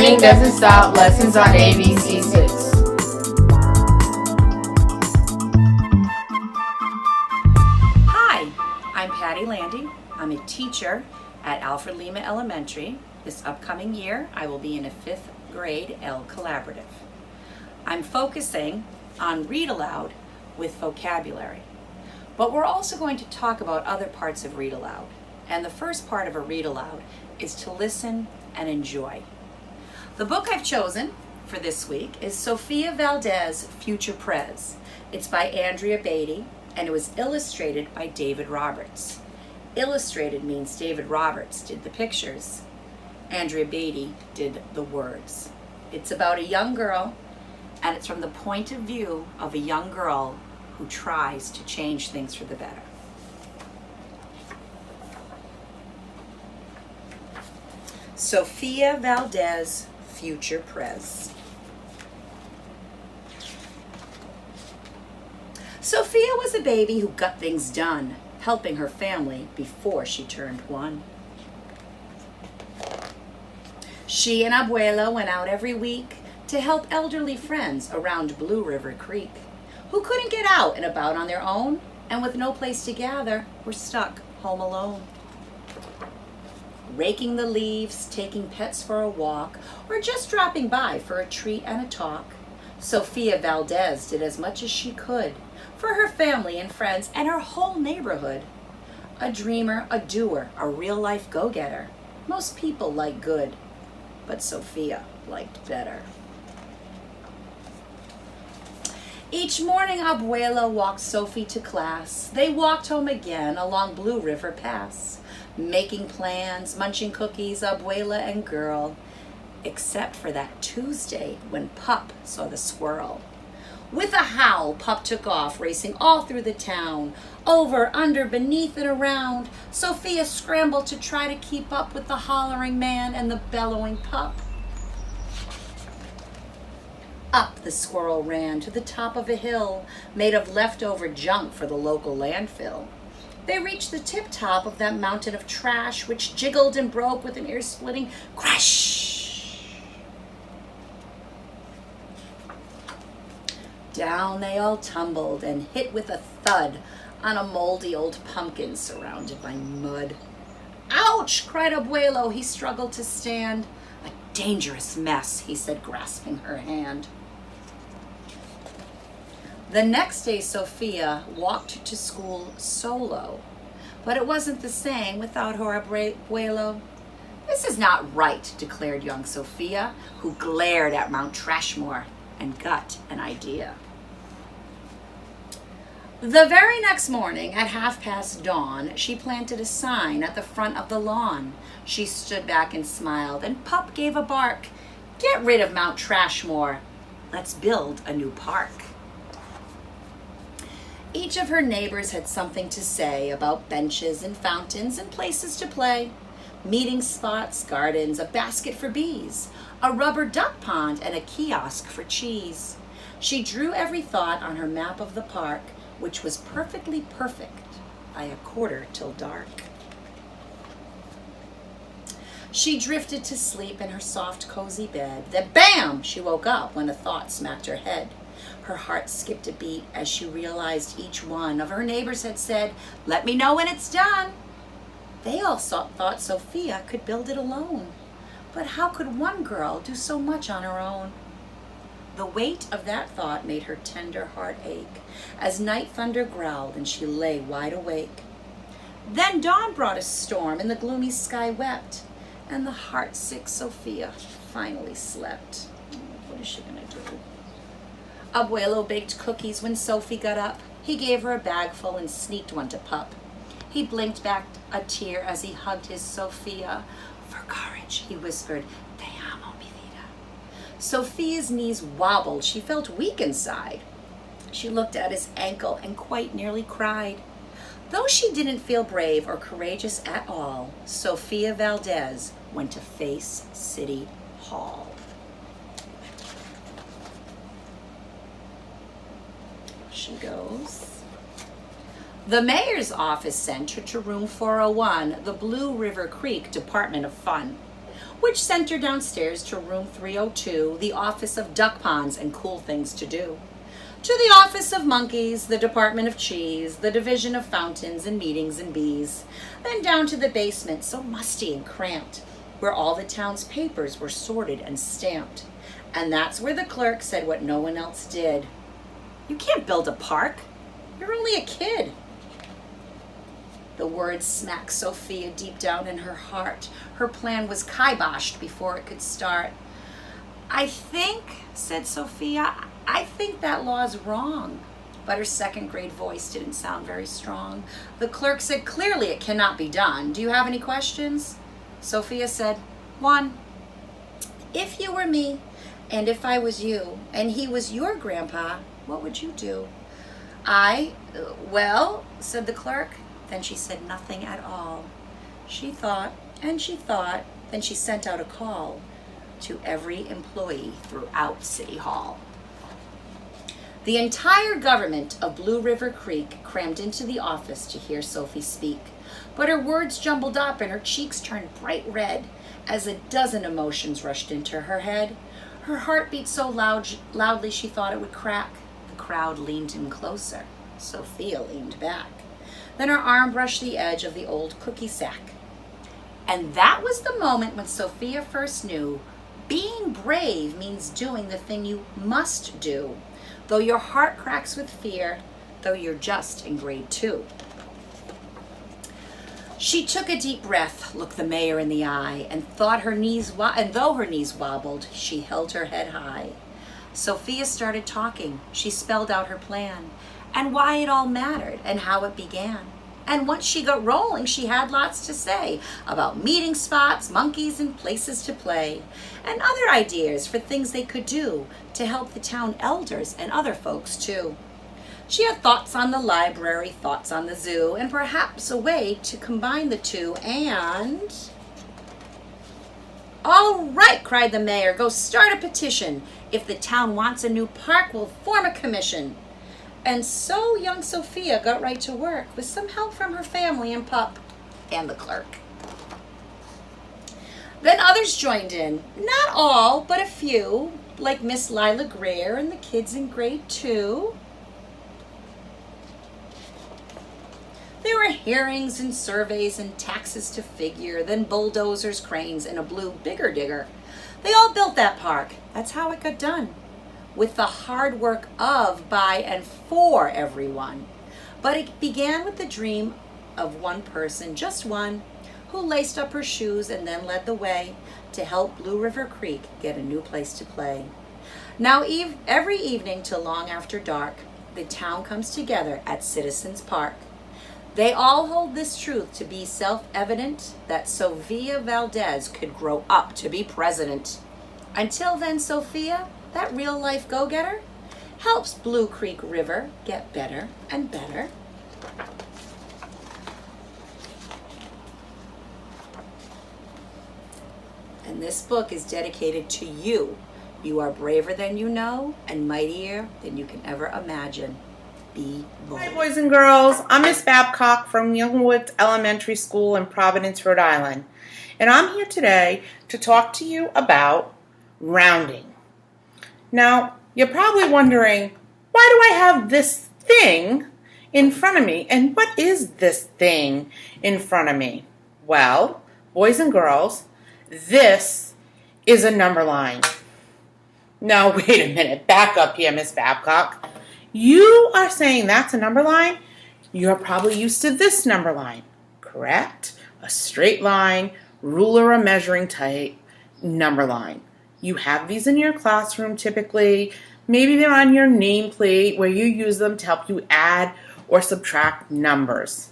Learning doesn't stop. Lessons on ABC6. Hi, I'm Patty Landy. I'm a teacher at Alfred Lima Elementary. This upcoming year, I will be in a 5th grade L Collaborative. I'm focusing on read aloud with vocabulary. But we're also going to talk about other parts of read aloud. And the first part of a read aloud is to listen and enjoy. The book I've chosen for this week is Sophia Valdez, Future Prez. It's by Andrea Beatty, and it was illustrated by David Roberts. Illustrated means David Roberts did the pictures. Andrea Beatty did the words. It's about a young girl, and it's from the point of view of a young girl who tries to change things for the better. Sophia Valdez, Future Prez. Sophia was a baby who got things done, helping her family before she turned 1. She and Abuela went out every week to help elderly friends around Blue River Creek, who couldn't get out and about on their own, and with no place to gather, were stuck home alone. Raking the leaves, taking pets for a walk, or just dropping by for a treat and a talk, Sophia Valdez did as much as she could for her family and friends and her whole neighborhood. A dreamer, a doer, a real-life go-getter. Most people like good, but Sophia liked better. Each morning, Abuela walked Sophie to class. They walked home again along Blue River Pass, making plans, munching cookies, Abuela and girl, except for that Tuesday when Pup saw the squirrel. With a howl, Pup took off, racing all through the town, over, under, beneath, and around. Sophia scrambled to try to keep up with the hollering man and the bellowing pup. Up the squirrel ran to the top of a hill made of leftover junk for the local landfill. They reached the tip-top of that mountain of trash, which jiggled and broke with an ear-splitting crash. Down they all tumbled and hit with a thud on a moldy old pumpkin surrounded by mud. Ouch! Cried Abuelo. He struggled to stand. A dangerous mess, he said, grasping her hand. The next day, Sophia walked to school solo, but it wasn't the same without her abuelo. This is not right, declared young Sophia, who glared at Mount Trashmore and got an idea. The very next morning, at dawn, she planted a sign at the front of the lawn. She stood back and smiled, and Pup gave a bark. Get rid of Mount Trashmore. Let's build a new park. Each of her neighbors had something to say about benches and fountains and places to play. Meeting spots, gardens, a basket for bees, a rubber duck pond, and a kiosk for cheese. She drew every thought on her map of the park, which was perfectly perfect by a quarter till dark. She drifted to sleep in her soft, cozy bed. Then, bam! She woke up when a thought smacked her head. Her heart skipped a beat as she realized each one of her neighbors had said, "Let me know when it's done." They all thought Sophia could build it alone. But how could one girl do so much on her own? The weight of that thought made her tender heart ache as night thunder growled and she lay wide awake. Then dawn brought a storm and the gloomy sky wept, and the heart-sick Sophia finally slept. What is she gonna do? Abuelo baked cookies when Sophie got up. He gave her a bagful and sneaked one to Pup. He blinked back a tear as he hugged his Sophia. For courage, he whispered, "Te amo, mi vida." Sophia's knees wobbled. She felt weak inside. She looked at his ankle and quite nearly cried. Though she didn't feel brave or courageous at all, Sophia Valdez went to face City Hall. She goes. The mayor's office sent her to room 401, the Blue River Creek Department of Fun. which sent her downstairs to room 302, the office of duck ponds and cool things to do. To the office of monkeys, the department of cheese, the division of fountains and meetings and bees, then down to the basement, so musty and cramped, where all the town's papers were sorted and stamped. And that's where the clerk said what no one else did. "You can't build a park. You're only a kid." The words smacked Sophia deep down in her heart. Her plan was kiboshed before it could start. "I think," said Sophia, "I think that law's wrong." But her second grade voice didn't sound very strong. The clerk said, "Clearly it cannot be done. Do you have any questions?" Sophia said, "One. If you were me, and if I was you, and he was your grandpa, what would you do?" Well," said the clerk. Then she said nothing at all. She thought, and she thought, then she sent out a call to every employee throughout City Hall. The entire government of Blue River Creek crammed into the office to hear Sophie speak, but her words jumbled up and her cheeks turned bright red as a dozen emotions rushed into her head. Her heart beat so loudly she thought it would crack. The crowd leaned in closer. Sophia leaned back. Then her arm brushed the edge of the old cookie sack. And that was the moment when Sophia first knew being brave means doing the thing you must do, though your heart cracks with fear, though you're just in grade 2. She took a deep breath, looked the mayor in the eye, and though her knees wobbled, she held her head high. Sophia started talking. She spelled out her plan and why it all mattered and how it began. And once she got rolling, she had lots to say about meeting spots, monkeys, and places to play, and other ideas for things they could do to help the town elders and other folks too. She had thoughts on the library, thoughts on the zoo, and perhaps a way to combine the two and... "All right," cried the mayor, "go start a petition. If the town wants a new park, we'll form a commission." And so young Sophia got right to work with some help from her family and pup and the clerk. Then others joined in, not all, but a few, like Miss Lila Greer and the kids in grade 2. There were hearings and surveys and taxes to figure, then bulldozers, cranes, and a blue bigger digger. They all built that park. That's how it got done, with the hard work of, by, and for everyone. But it began with the dream of one person, just one, who laced up her shoes and then led the way to help Blue River Creek get a new place to play. Now every evening till long after dark, the town comes together at Citizens Park. They all hold this truth to be self-evident, that Sophia Valdez could grow up to be president. Until then, Sophia, that real-life go-getter, helps Blue Creek River get better and better. And this book is dedicated to you. You are braver than you know and mightier than you can ever imagine. Be bold. Hi, boys and girls. I'm Miss Babcock from Youngwood Elementary School in Providence, Rhode Island. And I'm here today to talk to you about rounding. Now, you're probably wondering, why do I have this thing in front of me? And what is this thing in front of me? Well, boys and girls, this is a number line. Now, wait a minute. Back up here, Miss Babcock. You are saying that's a number line? You're probably used to this number line, correct? A straight line, ruler or measuring type number line. You have these in your classroom typically. Maybe they're on your nameplate where you use them to help you add or subtract numbers.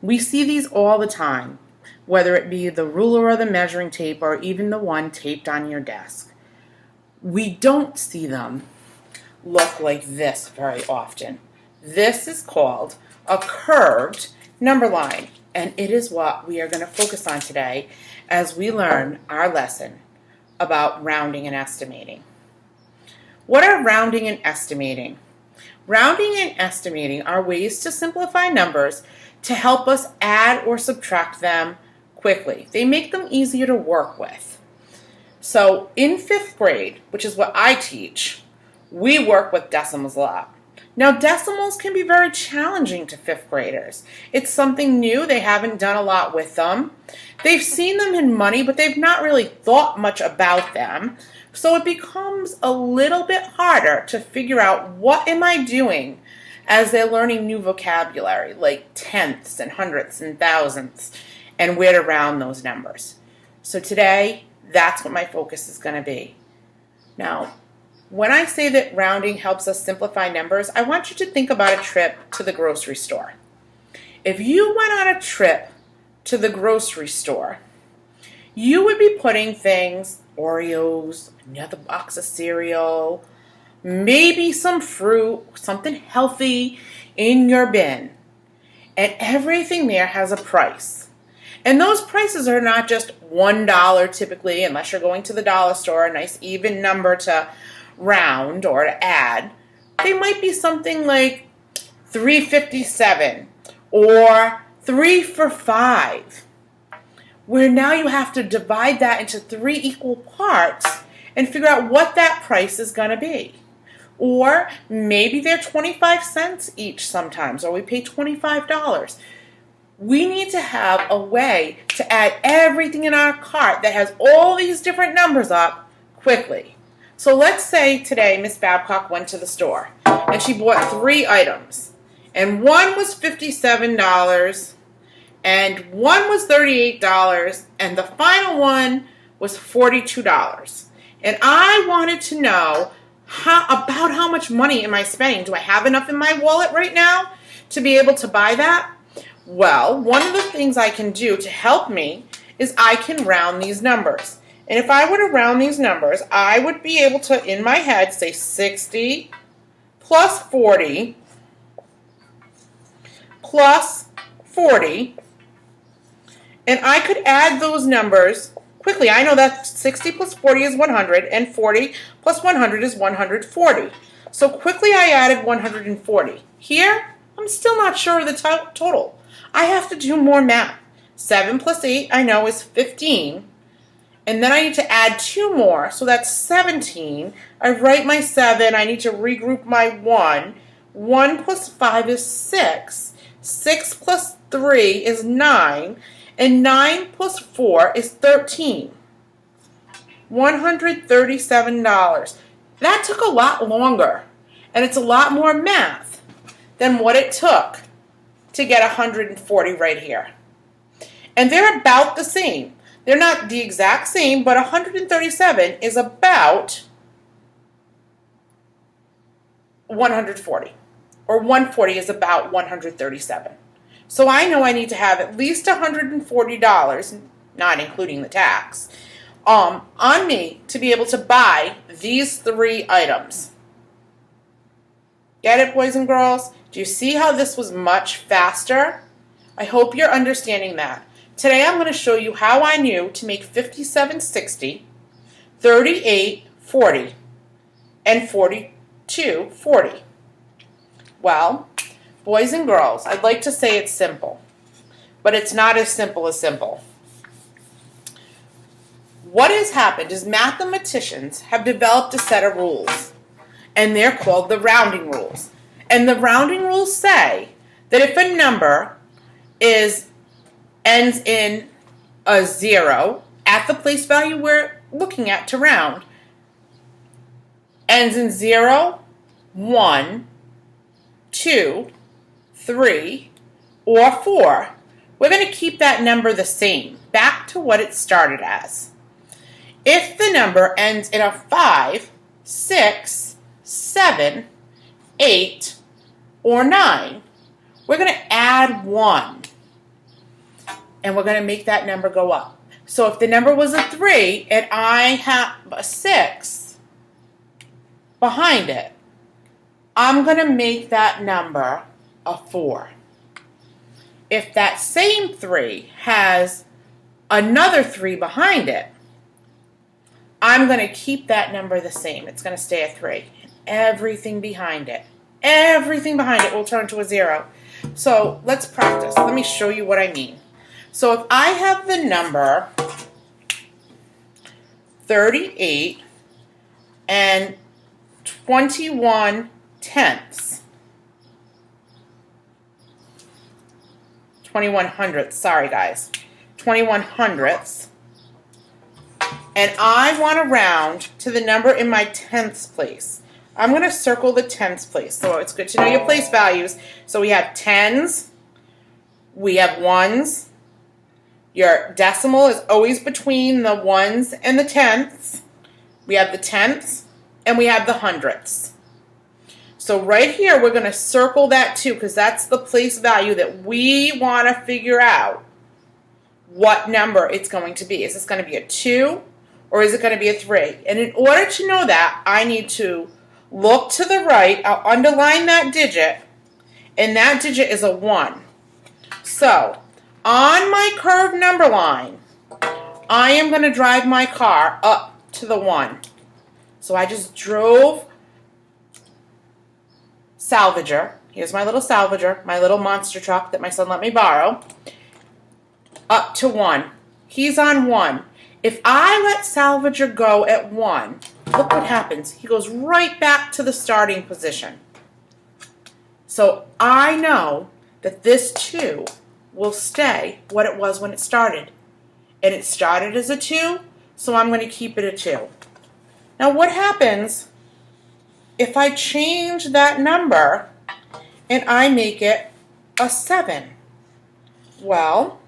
We see these all the time, whether it be the ruler or the measuring tape or even the one taped on your desk. We don't see them look like this very often. This is called a curved number line, and it is what we are going to focus on today as we learn our lesson about rounding and estimating. What are rounding and estimating? Rounding and estimating are ways to simplify numbers to help us add or subtract them quickly. They make them easier to work with. So in 5th grade, which is what I teach, we work with decimals a lot. Now, decimals can be very challenging to 5th graders. It's something new. They haven't done a lot with them. They've seen them in money, but they've not really thought much about them. So it becomes a little bit harder to figure out what am I doing as they're learning new vocabulary, like tenths and hundredths and thousandths, and where to round those numbers. So today, that's what my focus is going to be. Now, when I say that rounding helps us simplify numbers, I want you to think about a trip to the grocery store. If you went on a trip to the grocery store, you would be putting things, Oreos, another box of cereal, maybe some fruit, something healthy in your bin. And everything there has a price. And those prices are not just $1 typically, unless you're going to the dollar store, a nice even number to round or to add. They might be something like $3.57 or 3 for $5, where now you have to divide that into 3 equal parts and figure out what that price is going to be. Or maybe they're 25 cents each sometimes, or we pay $25. We need to have a way to add everything in our cart that has all these different numbers up quickly. So let's say today Miss Babcock went to the store and she bought 3 items. And one was $57 and one was $38 and the final one was $42. And I wanted to know about how much money am I spending? Do I have enough in my wallet right now to be able to buy that? Well, one of the things I can do to help me is I can round these numbers. And if I were to round these numbers, I would be able to, in my head, say 60 plus 40 plus 40. And I could add those numbers quickly. I know that 60 plus 40 is 100, and 40 plus 100 is 140. So quickly I added 140. Here, I'm still not sure of the total. I have to do more math. 7 plus 8, I know, is 15. And then I need to add 2 more, so that's 17. I write my 7. I need to regroup my 1. 1 plus 5 is 6. 6 plus 3 is 9. And 9 plus 4 is 13. $137. That took a lot longer, and it's a lot more math than what it took to get 140 right here. And they're about the same. They're not the exact same, but 137 is about 140. Or 140 is about 137. So I know I need to have at least $140, not including the tax, on me to be able to buy these 3 items. Get it, boys and girls? Do you see how this was much faster? I hope you're understanding that. Today I'm going to show you how I knew to make 57.60, 38.40, and 42.40. Well, boys and girls, I'd like to say it's simple, but it's not as simple as simple. What has happened is mathematicians have developed a set of rules, and they're called the rounding rules. And the rounding rules say that if a number ends in a 0 at the place value we're looking at to round, ends in 0, 1, 2, 3, or 4, we're going to keep that number the same, back to what it started as. If the number ends in a 5, 6, 7, 8, or 9, we're going to add 1, and we're going to make that number go up. So if the number was a 3 and I have a 6 behind it, I'm going to make that number a 4. If that same 3 has another 3 behind it, I'm going to keep that number the same. It's going to stay a 3. Everything behind it will turn to a 0. So let's practice. Let me show you what I mean. So if I have the number 38 and 21 tenths. 21 hundredths, sorry guys. 21 hundredths. And I want to round to the number in my tenths place. I'm going to circle the tenths place. So it's good to know your place values. So we have tens, we have ones. Your decimal is always between the ones and the tenths. We have the tenths and we have the hundredths. So right here we're going to circle that too, because that's the place value that we want to figure out what number it's going to be. Is this going to be a 2 or is it going to be a 3? And in order to know that, I need to look to the right. I'll underline that digit, and that digit is a 1. So on my curved number line, I am going to drive my car up to the 1. So I just drove Salvager. Here's my little Salvager, my little monster truck that my son let me borrow, up to 1. He's on 1. If I let Salvager go at 1, look what happens. He goes right back to the starting position. So I know that this 2 will stay what it was when it started. And it started as a 2, so I'm going to keep it a 2. Now what happens if I change that number and I make it a 7? Well,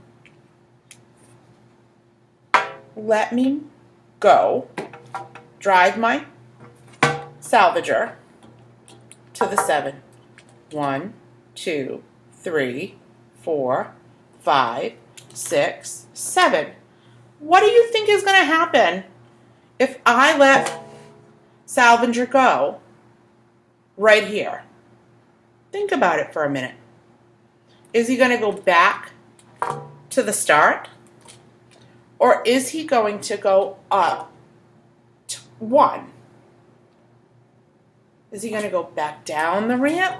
let me go drive my Salvager to the 7. 1, 2, 3, 4, 5, 6, 7. What do you think is going to happen if I let Salvager go right here? Think about it for a minute. Is he going to go back to the start? Or is he going to go up to 1? Is he going to go back down the ramp?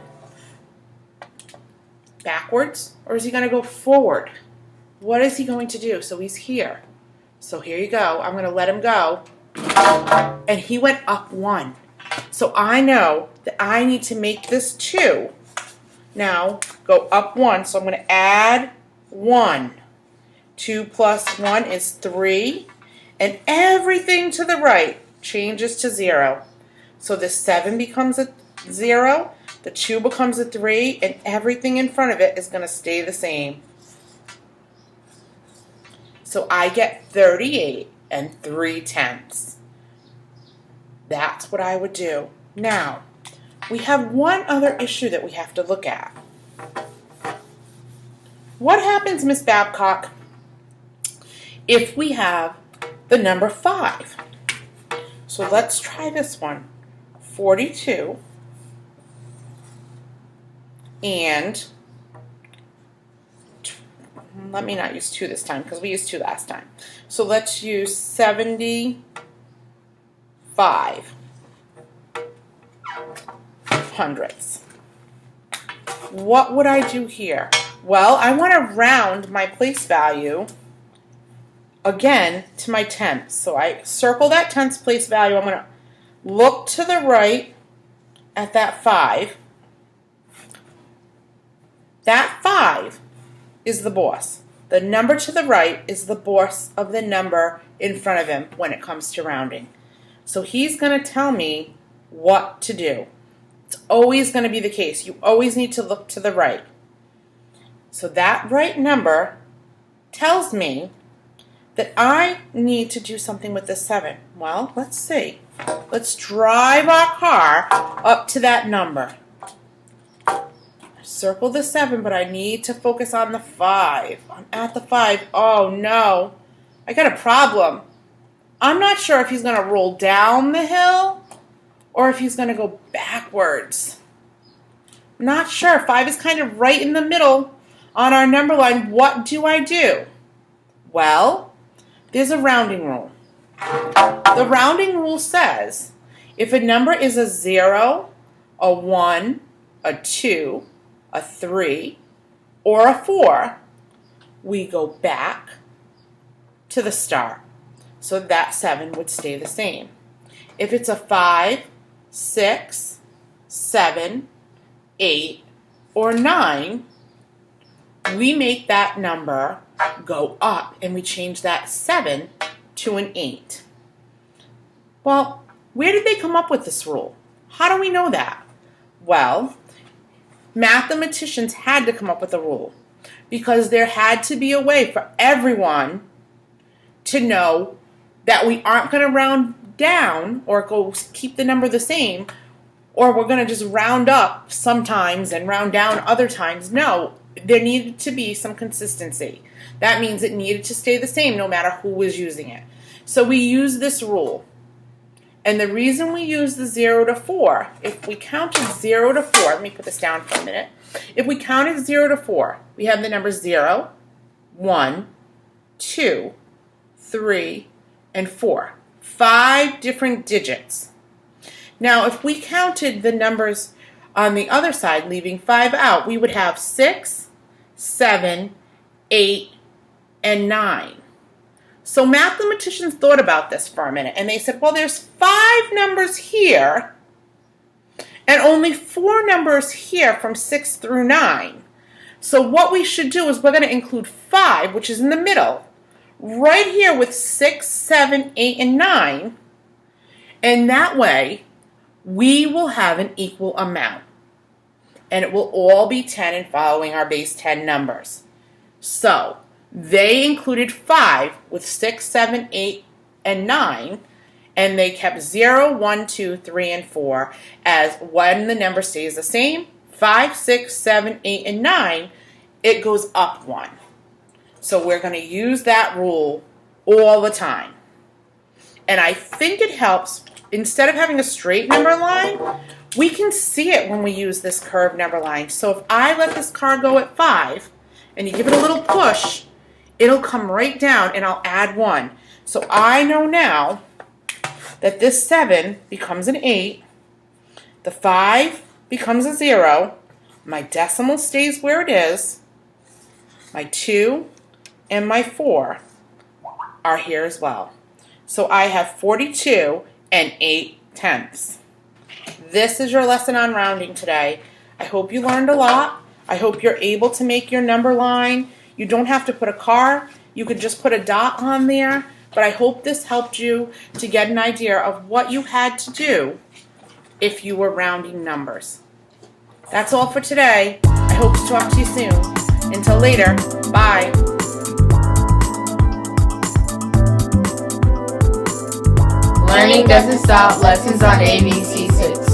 Backwards? Or is he going to go forward? What is he going to do? So he's here. So here you go. I'm going to let him go. And he went up 1. So I know that I need to make this 2 now go up 1. So I'm going to add 1. 2 plus 1 is 3. And everything to the right changes to 0. So the 7 becomes a 0. The 2 becomes a 3. And everything in front of it is going to stay the same. So I get 38 and 3 tenths. That's what I would do. Now, we have one other issue that we have to look at. What happens, Miss Babcock, if we have the number 5? So let's try this one. 42 and let me not use 2 this time because we used 2 last time. So let's use 75 hundredths. What would I do here? Well, I want to round my place value again to my tenths. So I circle that tenths place value. I'm going to look to the right at that 5. That 5 is the boss. The number to the right is the boss of the number in front of him when it comes to rounding. So he's going to tell me what to do. It's always going to be the case. You always need to look to the right. So that right number tells me that I need to do something with the 7. Well, let's see. Let's drive our car up to that number. Circle the 7, but I need to focus on the 5. I'm at the 5. Oh no, I got a problem. I'm not sure if he's going to roll down the hill or if he's going to go backwards. I'm not sure. 5 is kind of right in the middle on our number line. What do I do? Well, there's a rounding rule. The rounding rule says if a number is a 0, a 1, a 2, a 3, or a 4, we go back to the start. so that 7 would stay the same. If it's a 5, 6, 7, 8, or 9, we make that number go up and we change that 7 to an 8. Well, where did they come up with this rule? How do we know that? Well, mathematicians had to come up with a rule because there had to be a way for everyone to know that we aren't going to round down or go keep the number the same, or we're going to just round up sometimes and round down other times. No, there needed to be some consistency. That means it needed to stay the same no matter who was using it. So we use this rule. And the reason we use the 0 to 4, if we counted 0 to 4, let me put this down for a minute. If we counted 0 to 4, we have the numbers 0, 1, 2, 3, and 4. 5 different digits. Now, if we counted the numbers on the other side, leaving 5 out, we would have 6, 7, 8, and 9. So mathematicians thought about this for a minute, and they said, well, there's 5 numbers here, and only 4 numbers here from 6 through 9. So what we should do is we're going to include 5, which is in the middle, right here with 6, 7, 8, and 9, and that way we will have an equal amount, and it will all be 10 and following our base 10 numbers. So they included 5 with 6, 7, 8, and 9, and they kept 0, 1, 2, 3, and 4 as when the number stays the same, 5, 6, 7, 8, and 9, it goes up 1. So we're going to use that rule all the time. And I think it helps, instead of having a straight number line, we can see it when we use this curved number line. So if I let this car go at 5, and you give it a little push, it'll come right down and I'll add 1. So I know now that this 7 becomes an 8, the 5 becomes a 0, my decimal stays where it is, my 2 and my 4 are here as well. So I have 42 and 8/10. This is your lesson on rounding today. I hope you learned a lot. I hope you're able to make your number line. You don't have to put a car. You could just put a dot on there. But I hope this helped you to get an idea of what you had to do if you were rounding numbers. That's all for today. I hope to talk to you soon. Until later, bye. Learning doesn't stop. Lessons on ABC6.